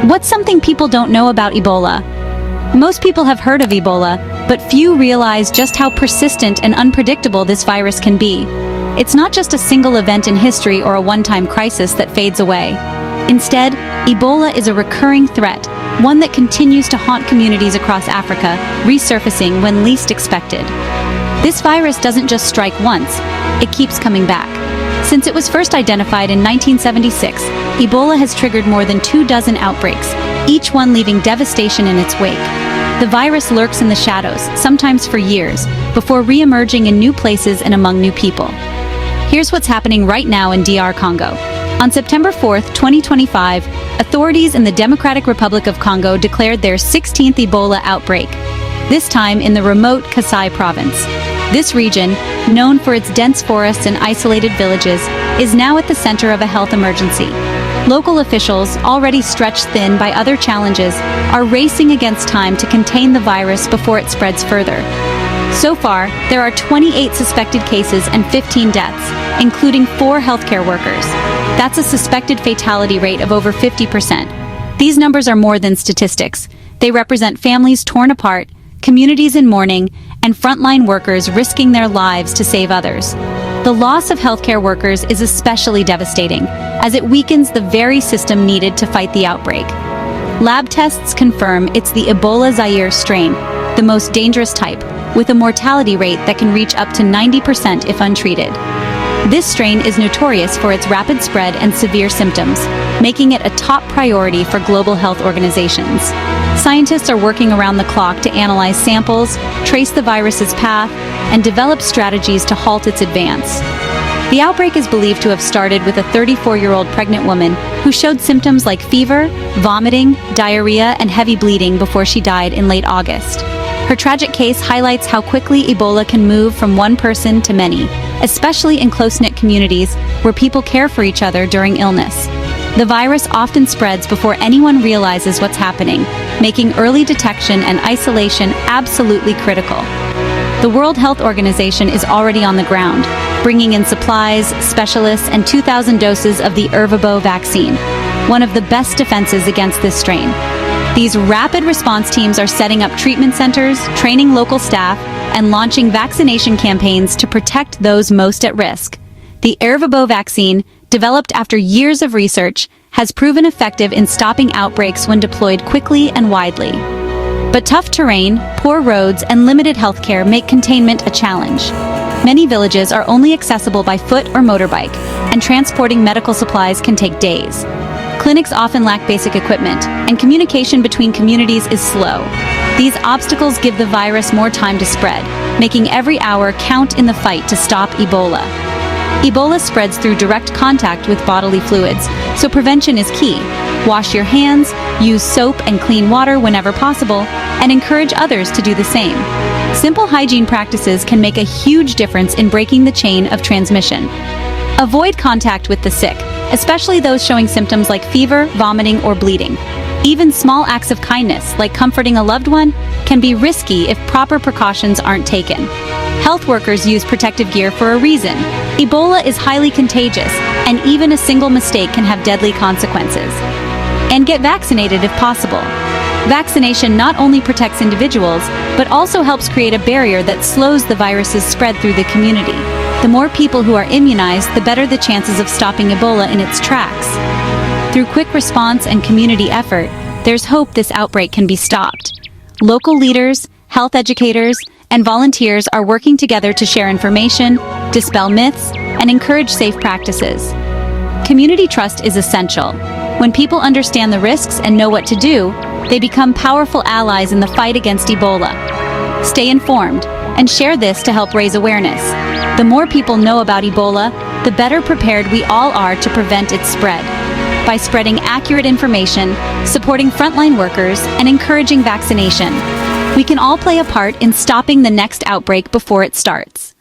What's something people don't know about Ebola? Most people have heard of Ebola, but few realize just how persistent and unpredictable this virus can be. It's not just a single event in history or a one-time crisis that fades away. Instead, Ebola is a recurring threat, one that continues to haunt communities across Africa, resurfacing when least expected. This virus doesn't just strike once, it keeps coming back. Since it was first identified in 1976, Ebola has triggered more than 24 outbreaks, each one leaving devastation in its wake. The virus lurks in the shadows, sometimes for years, before re-emerging in new places and among new people. Here's what's happening right now in DR Congo. On September 4, 2025, authorities in the Democratic Republic of Congo declared their 16th Ebola outbreak, this time in the remote Kasai province. This region, known for its dense forests and isolated villages, is now at the center of a health emergency. Local officials, already stretched thin by other challenges, are racing against time to contain the virus before it spreads further. So far, there are 28 suspected cases and 15 deaths, including 4 healthcare workers. That's a suspected fatality rate of over 50%. These numbers are more than statistics. They represent families torn apart, communities in mourning, and frontline workers risking their lives to save others. The loss of healthcare workers is especially devastating, as it weakens the very system needed to fight the outbreak. Lab tests confirm it's the Ebola Zaire strain, the most dangerous type, with a mortality rate that can reach up to 90% if untreated. This strain is notorious for its rapid spread and severe symptoms, making it a top priority for global health organizations. Scientists are working around the clock to analyze samples, trace the virus's path, and develop strategies to halt its advance. The outbreak is believed to have started with a 34-year-old pregnant woman who showed symptoms like fever, vomiting, diarrhea, and heavy bleeding before she died in late August. Her tragic case highlights how quickly Ebola can move from one person to many, especially in close-knit communities where people care for each other during illness. The virus often spreads before anyone realizes what's happening, making early detection and isolation absolutely critical. The World Health Organization is already on the ground, bringing in supplies, specialists, and 2,000 doses of the Ervebo vaccine, one of the best defenses against this strain. These rapid response teams are setting up treatment centers, training local staff, and launching vaccination campaigns to protect those most at risk. The Ervebo vaccine, developed after years of research, has proven effective in stopping outbreaks when deployed quickly and widely. But tough terrain, poor roads, and limited healthcare make containment a challenge. Many villages are only accessible by foot or motorbike, and transporting medical supplies can take days. Clinics often lack basic equipment, and communication between communities is slow. These obstacles give the virus more time to spread, making every hour count in the fight to stop Ebola. Ebola spreads through direct contact with bodily fluids, so prevention is key. Wash your hands, use soap and clean water whenever possible, and encourage others to do the same. Simple hygiene practices can make a huge difference in breaking the chain of transmission. Avoid contact with the sick, especially those showing symptoms like fever, vomiting, or bleeding. Even small acts of kindness, like comforting a loved one, can be risky if proper precautions aren't taken. Health workers use protective gear for a reason. Ebola is highly contagious, and even a single mistake can have deadly consequences. And get vaccinated if possible. Vaccination not only protects individuals, but also helps create a barrier that slows the virus's spread through the community. The more people who are immunized, the better the chances of stopping Ebola in its tracks. Through quick response and community effort, there's hope this outbreak can be stopped. Local leaders, health educators, and volunteers are working together to share information, dispel myths, and encourage safe practices. Community trust is essential. When people understand the risks and know what to do, they become powerful allies in the fight against Ebola. Stay informed and share this to help raise awareness. The more people know about Ebola, the better prepared we all are to prevent its spread. By spreading accurate information, supporting frontline workers, and encouraging vaccination, we can all play a part in stopping the next outbreak before it starts.